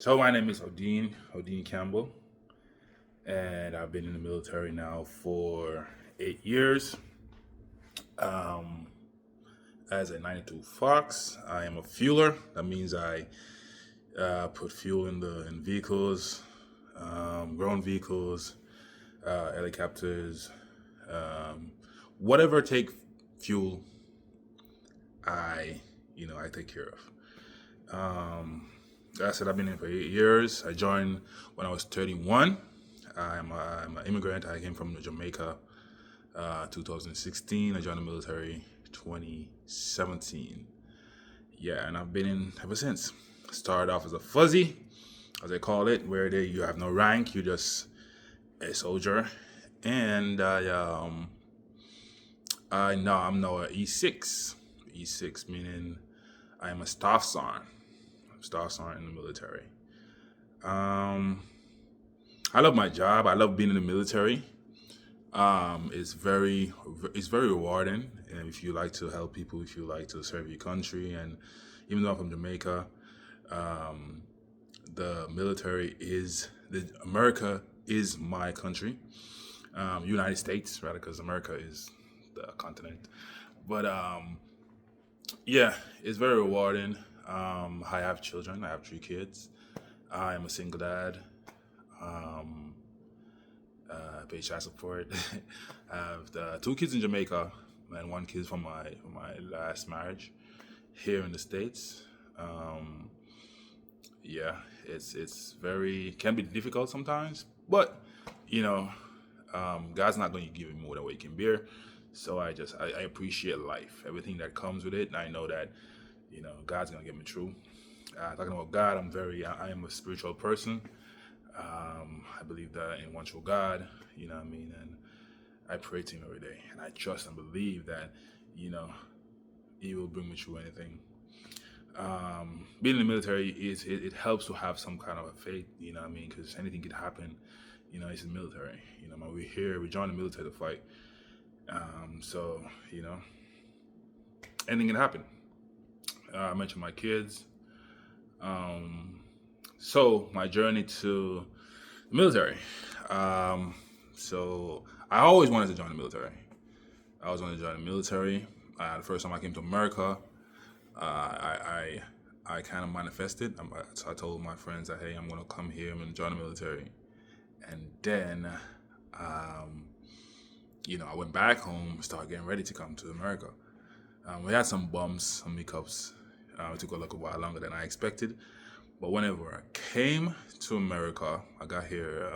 So my name is Odin Campbell, and I've been in the military now for 8 years. Um, as a 92 Fox, I am a fueler. That means I put fuel in vehicles, ground vehicles, helicopters, um, whatever take fuel. I take care of. Like I said, I've been in for 8 years. I joined when I was 31. I'm an immigrant. I came from Jamaica, 2016. I joined the military 2017. Yeah, and I've been in ever since. Started off as a fuzzy, as they call it, where you have no rank, you're just a soldier. And I'm now a E6. E6 meaning I am a staff sergeant. Staff sergeant in the military. Um, I love my job. I love being in the military. It's very rewarding, and if you like to help people, if you like to serve your country, and even though I'm from Jamaica, um, the military is the America is my country, United States rather, because America is the continent. But yeah, it's very rewarding. I have children. I have 3 kids. I am a single dad. Um, pay child support. I have 2 kids in Jamaica and 1 kid from my last marriage here in the states. Um, yeah, it's very can be difficult sometimes, but you know, God's not going to give you more than what you can bear. So I appreciate life, everything that comes with it, and I know that God's gonna get me through. Talking about God, I am a spiritual person. I believe that in one true God, you know what I mean? And I pray to Him every day. And I trust and believe that, you know, He will bring me through anything. Being in the military it helps to have some kind of a faith, you know what I mean? Because anything could happen, it's the military. Man, we're here, we join the military to fight. So, anything can happen. I mentioned my kids. Um, so, my journey to the military. Um, so I always wanted to join the military. I always wanted to join the military. The first time I came to America, I kind of manifested. So I told my friends that, hey, I'm gonna come here. I'm gonna join the military. And then, um, I went back home, started getting ready to come to America. We had some bumps, some hiccups. It took a little while longer than I expected. But whenever I came to America, I got here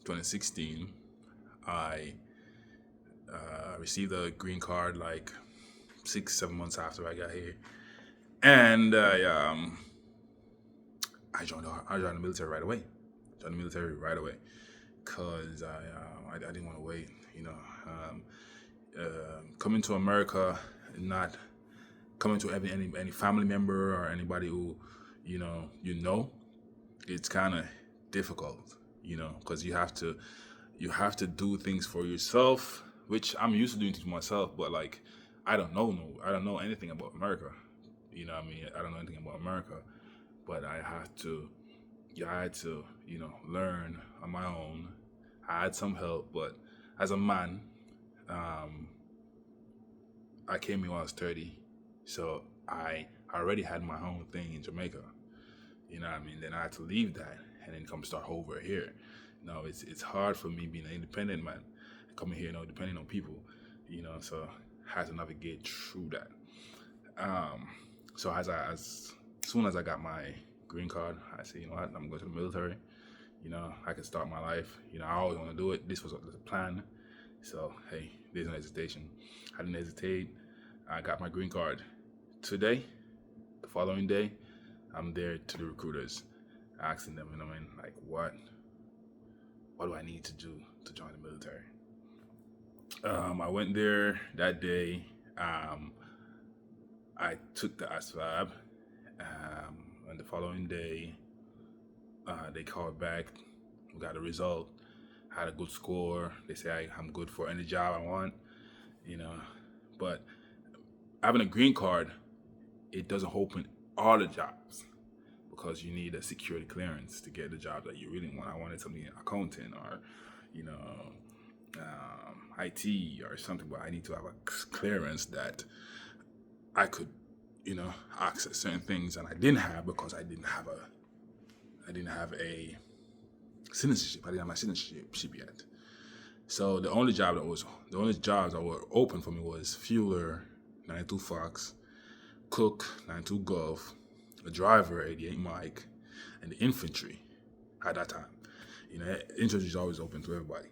2016. I received a green card like 6, 7 months after I got here, and I joined the military right away. Joined the military right away because I didn't want to wait. Coming to America, not coming to any family member or anybody who you know, it's kind of difficult, because you have to do things for yourself, which I'm used to doing to myself, but like I don't know anything about America. You know what I mean? I don't know anything about America, but I had to, learn on my own. I had some help, but as a man, um, I came here when I was 30, so I already had my own thing in Jamaica. You know what I mean? Then I had to leave that and then come start over here. It's hard for me being an independent man, coming here, depending on people, so I had to navigate through that. Um, so as soon as I got my green card, I said, you know what, I'm going to the military. I can start my life. I always want to do it. This was the plan. So hey, there's no hesitation. I didn't hesitate. I got my green card today. The following day, I'm there to the recruiters, asking them, like what do I need to do to join the military? I went there that day. Um, I took the ASVAB, and the following day, they called back. We got a result. Had a good score. They say I'm good for any job I want, you know. But having a green card, it doesn't open all the jobs. because you need a security clearance to get the job that you really want. I wanted something in accounting or, you know, IT or something, but I need to have a clearance that I could, access certain things, and I didn't have because I didn't have a citizenship. I didn't have my citizenship yet. So the only jobs that were open for me was fueler, 92 Fox, cook, 92 Gulf, a driver, 88 Mike, and the infantry at that time. Infantry is always open to everybody.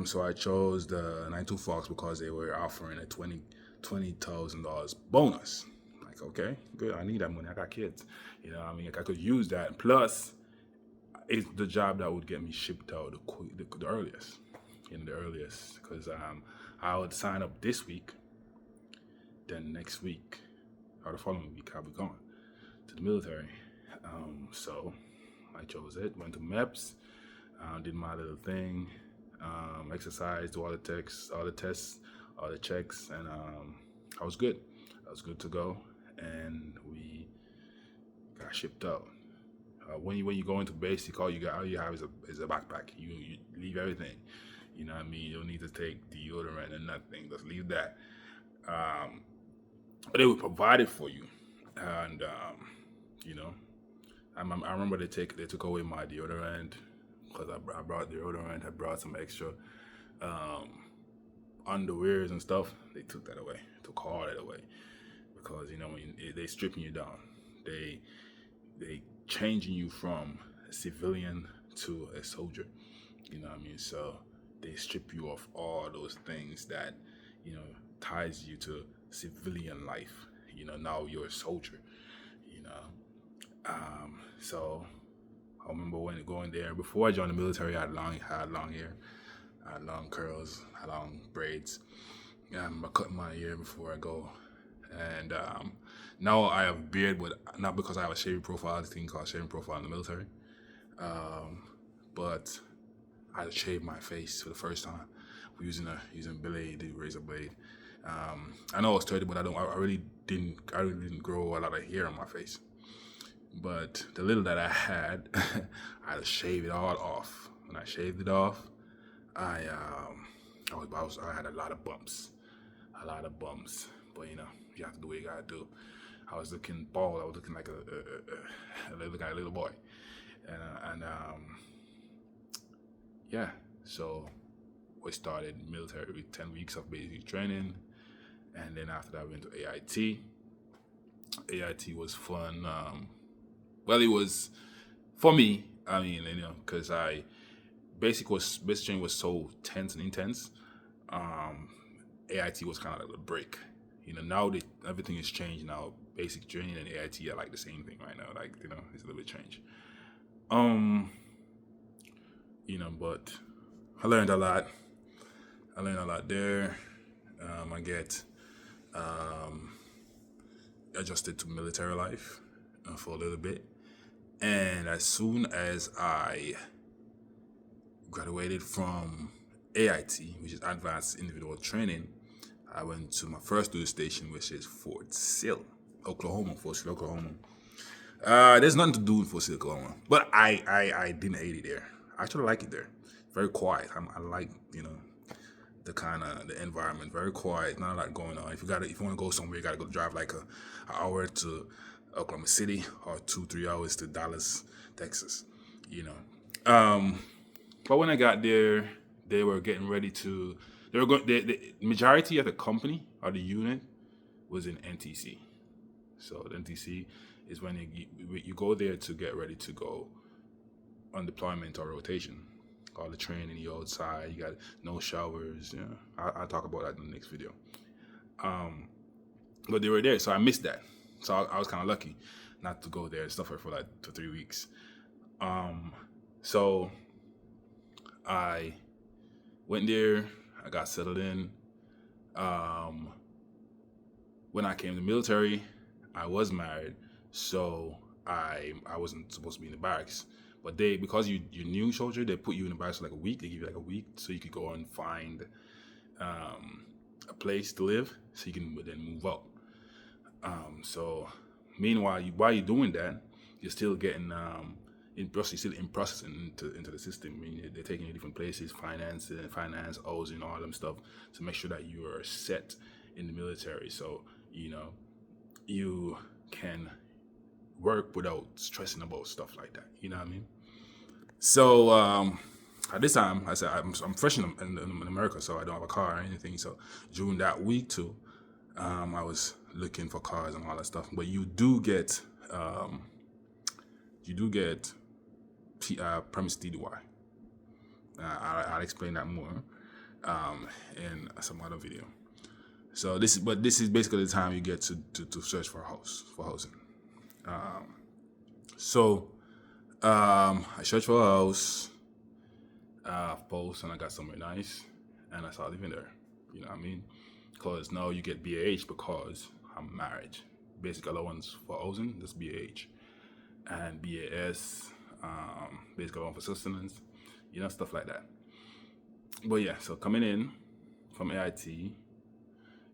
So I chose the 92 Fox because they were offering a $20,000 bonus. Like, okay, good. I need that money. I got kids. I could use that. Plus, it's the job that would get me shipped out the earliest. Because I would sign up this week. Then next week, or the following week, I'll be going to the military. So I chose it. Went to MEPS. Did my little thing. Exercised, do all the tests, all the checks, and I was good. I was good to go, and we got shipped out. When you go into basic, all you have is a backpack. You leave everything. You know what I mean? You don't need to take deodorant and nothing. Just leave that. But they would provide it for you, and I remember they took away my deodorant. Because I brought deodorant, I brought some extra underwears and stuff. They took that away, took all that away, because when they stripping you down, they changing you from a civilian to a soldier. You know what I mean? So they strip you of all those things that ties you to civilian life. Now you're a soldier. So I remember when going there. Before I joined the military, I had long hair, I had long curls, I had long braids. I cut my hair before I go, and now I have a beard, but not because I have a shaving profile. This thing called shaving profile in the military, but I shaved my face for the first time using the razor blade. I know I was 30, but I really didn't grow a lot of hair on my face. But the little that I had, I had to shave it all off. When I shaved it off, I had a lot of bumps. But you have to do what you gotta do. I was looking bald. I was looking like a little boy, and yeah. So we started military with 10 weeks of basic training, and then after that, I went to AIT. AIT was fun. Well, it was for me. I mean, because basic training was so tense and intense. AIT was kind of like a break. Now everything has changed. Now basic training and AIT are like the same thing right now. Like it's a little bit changed. But I learned a lot. There. I get adjusted to military life for a little bit. And as soon as I graduated from AIT, which is Advanced Individual Training, I went to my first duty station, which is Fort Sill, Oklahoma. There's nothing to do in Fort Sill, Oklahoma, but I didn't hate it there. I actually like it there. Very quiet. I like the environment. Very quiet. Not a lot going on. If you want to go somewhere, you gotta go drive like an hour to Oklahoma City or 2-3 hours to Dallas, Texas. But when I got there, they were getting ready to. They were going. The majority of the company or the unit was in NTC. So the NTC is when you go there to get ready to go on deployment or rotation. All the training, you outside, you got no showers. I'll talk about that in the next video. But they were there, so I missed that. So I was kind of lucky not to go there and stuff for like 3 weeks. So I went there. I got settled in. When I came to the military, I was married, so I wasn't supposed to be in the barracks. But because you're new soldier, they put you in the barracks for like a week. They give you like a week so you could go and find a place to live so you can then move out. So meanwhile, while you're doing that, you're still getting you're still in processing into the system. I mean, they're taking you different places, finance, housing, all them stuff, to make sure that you are set in the military. So you can work without stressing about stuff like that. You know what I mean? So at this time, I said I'm fresh in America, so I don't have a car or anything. So during that week too, I was looking for cars and all that stuff. But you do get premise DDY. I'll explain that more in some other video. So this is basically the time you get to search for housing. So I searched for a house, post, and I got somewhere nice, and I started living there. You know what I mean? Because now you get BAH because I'm married. Basic allowance for housing, that's BAH, and BAS, basic allowance for sustenance, stuff like that. But yeah, so coming in from AIT,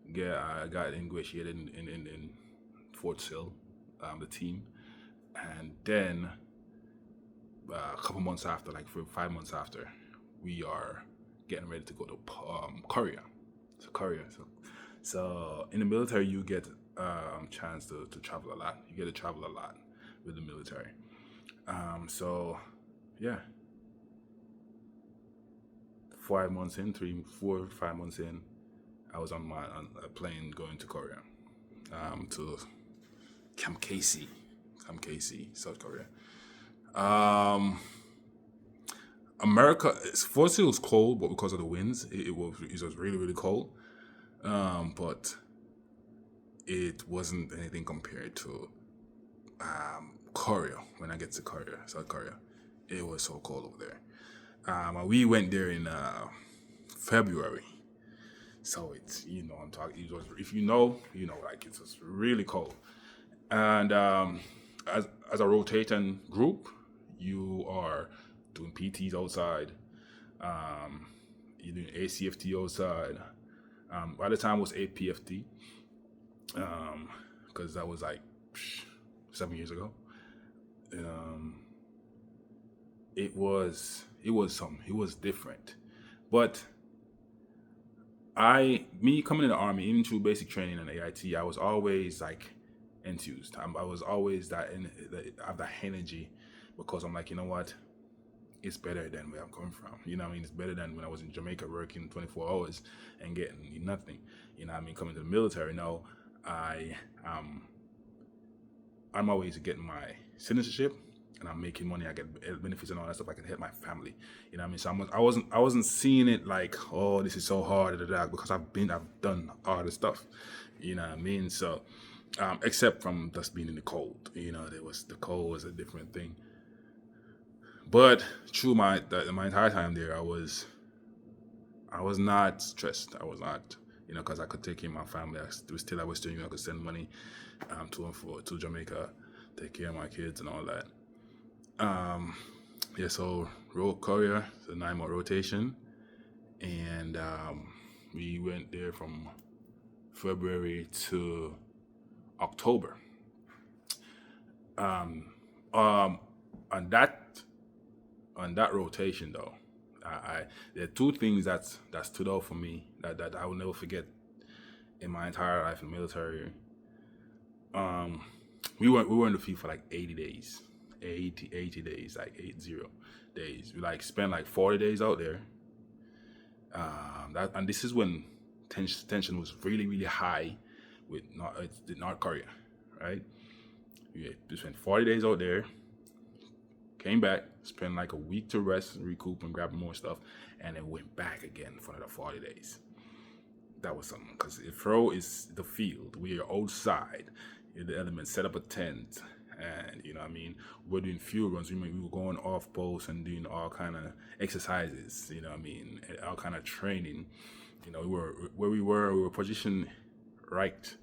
I got ingratiated in Fort Sill, the team, and then a couple months after, like 5 months after, we are getting ready to go to Korea. So in the military, you get chance to travel a lot. You get to travel a lot with the military. So yeah, 5 months in, 5 months in, I was on a plane going to Korea, to Camp Casey, South Korea. America, first it was cold, but because of the winds, it was really, really cold. But it wasn't anything compared to Korea. When I get to Korea, South Korea, it was so cold over there. We went there in February, so it's I'm talking. It was, if like it was really cold, and as a rotating group, you are doing PTs outside. You're doing ACFT outside. By the time it was APFT, because that was like 7 years ago. It was something. It was different, but me coming in the army, even through basic training and AIT, I was always like enthused. I was always have that energy, because I'm like, you know what? It's better than where I'm coming from. You know what I mean? It's better than when I was in Jamaica working 24 hours and getting nothing. You know what I mean? Coming to the military now, I'm always getting my citizenship, and I'm making money. I get benefits and all that stuff. I can help my family. You know what I mean? So I wasn't seeing it like, oh, this is so hard, because I've done all the stuff. You know what I mean? So, except from just being in the cold. The cold was a different thing. But through my entire time there, I was not stressed. I was not, because I could take care of my family. I was still, I could send money to Jamaica, take care of my kids and all that. So Korea, the 9-month rotation, and we went there from February to October. On that rotation though, there are two things that stood out for me that I will never forget in my entire life in the military. We were in the field for like 80 days. 80 days, like 80 days. We like spent like 40 days out there. And this is when tension was really, really high with North Korea, right? We spent 40 days out there, came back, spent like a week to rest and recoup and grab more stuff, and then went back again for another 40 days. That was something, because Fro is the field. We are outside in the elements, set up a tent, and we're doing field runs. We were going off post and doing all kind of exercises, all kind of training. We were positioned right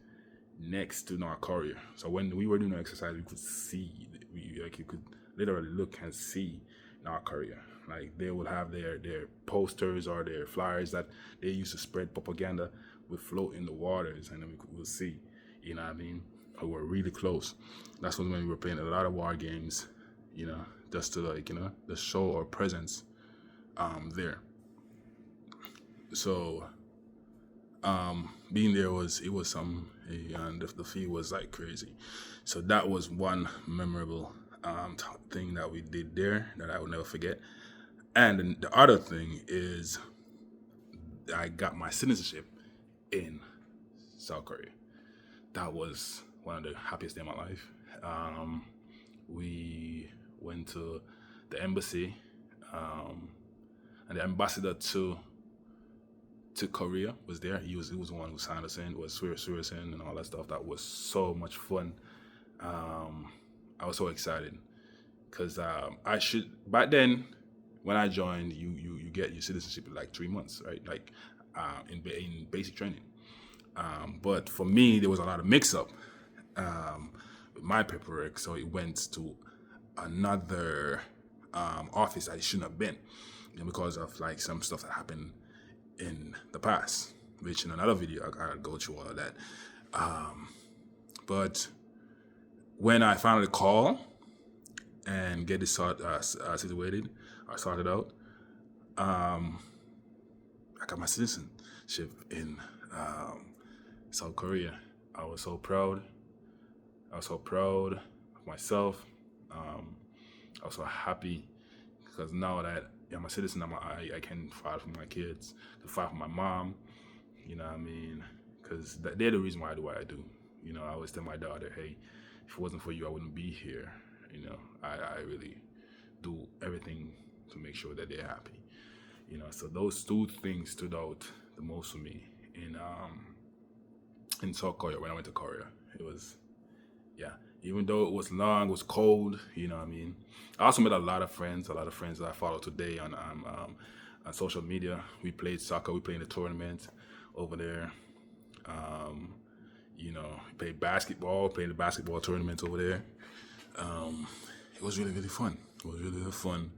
next to North Korea. So when we were doing the exercise, we could see, you could literally look and see North Korea. Like, they will have their posters or their flyers that they used to spread propaganda, would float in the waters, and then we'll see. You know what I mean? who were really close. That's when we were playing a lot of war games, you know, just to like, you know, just show our presence there. So being there was some, and the fee was like crazy. So that was one memorable thing that we did there that I will never forget. And then the other thing is I got my citizenship in South Korea. That was one of the happiest days of my life. We went to the embassy, and the ambassador to Korea was there. He was the one who signed us in. It was Surisen and all that stuff. That was so much fun. I was so excited because I should back then when I joined, you get your citizenship in like 3 months, right? Like in basic training. But for me, there was a lot of mix-up with my paperwork, so it went to another office that it shouldn't have been, because of like some stuff that happened in the past, which in another video I'll go through all of that. But when I finally call and get this situated or sorted out, I got my citizenship in South Korea. I was so proud. I was so proud of myself. I was so happy because now that I'm a citizen, I can fight for my kids, to fight for my mom. You know what I mean? Because they're the reason why I do what I do. You know, I always tell my daughter, hey, if it wasn't for you, I wouldn't be here. You know, I really do everything to make sure that they're happy. You know, so those two things stood out the most for me in South Korea when I went to Korea. It was, yeah, even though it was long, it was cold, you know what I mean? I also met a lot of friends that I follow today on social media. We played soccer, we played in the tournament over there. You know, played basketball, played the basketball tournament over there. It was really, really fun. It was really, really fun.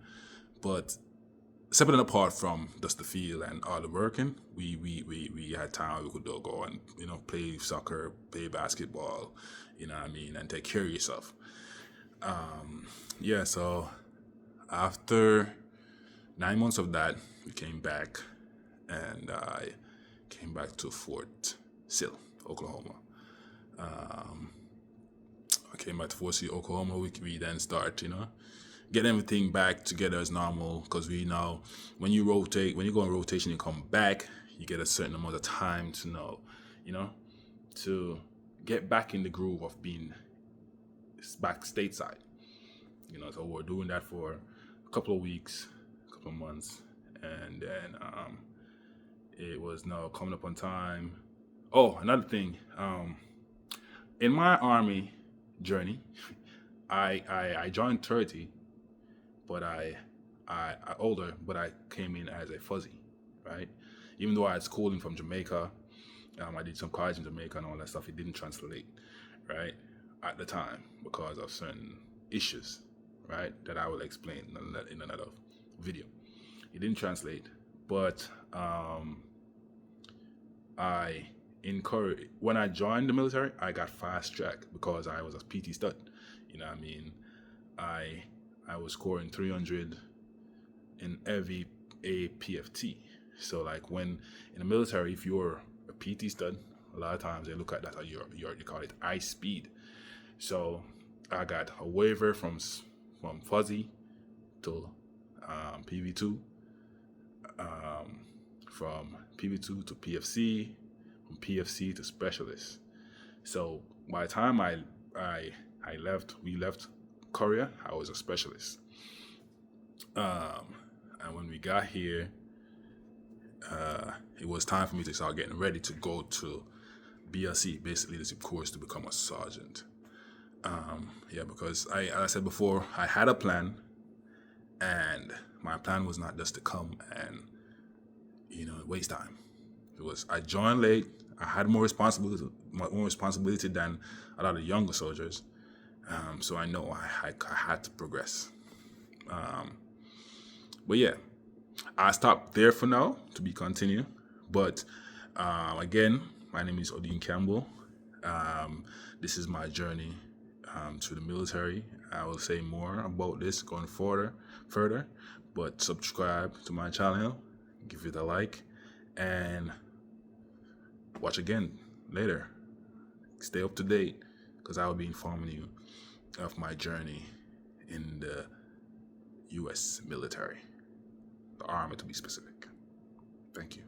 But separate and apart from just the field and all the working, we had time we could go and, you know, play soccer, play basketball, you know what I mean, and take care of yourself. Yeah, so after 9 months of that, we came back, and I came back to Fort Sill, Oklahoma. I came back to Fort Sill, Oklahoma. We then start, you know, get everything back together as normal, because we know when you go on rotation, you come back, you get a certain amount of time to know, you know, to get back in the groove of being back stateside. You know, so we're doing that for a couple of weeks, a couple of months, and then it was now coming up on time. Oh, another thing, in my army journey, I joined 30, but I older, but I came in as a fuzzy, right? Even though I had schooling from Jamaica, I did some college in Jamaica and all that stuff. It didn't translate, right, at the time because of certain issues, right, that I will explain in another video. It didn't translate, but when I joined the military, I got fast track because I was a PT stud. You know what I mean? I was scoring 300 in every APFT. So like when in the military, if you're a PT stud, a lot of times they look at that as they call it ice speed. So I got a waiver from fuzzy to PV2, from PV2 to PFC, from PFC to specialist. So by the time we left Korea, I was a specialist. And when we got here, it was time for me to start getting ready to go to BLC, basic leadership course, to become a sergeant. Because as I said before, I had a plan, and my plan was not just to come and, you know, waste time. It was I joined late. I had more responsibility than a lot of younger soldiers. So I know I had to progress. But yeah, I stopped there for now to be continued. But again, my name is Odin Campbell. This is my journey to the military. I will say more about this going further, but subscribe to my channel, give it a like, and watch again later. Stay up to date because I will be informing you of my journey in the U.S. military, the Army to be specific. Thank you.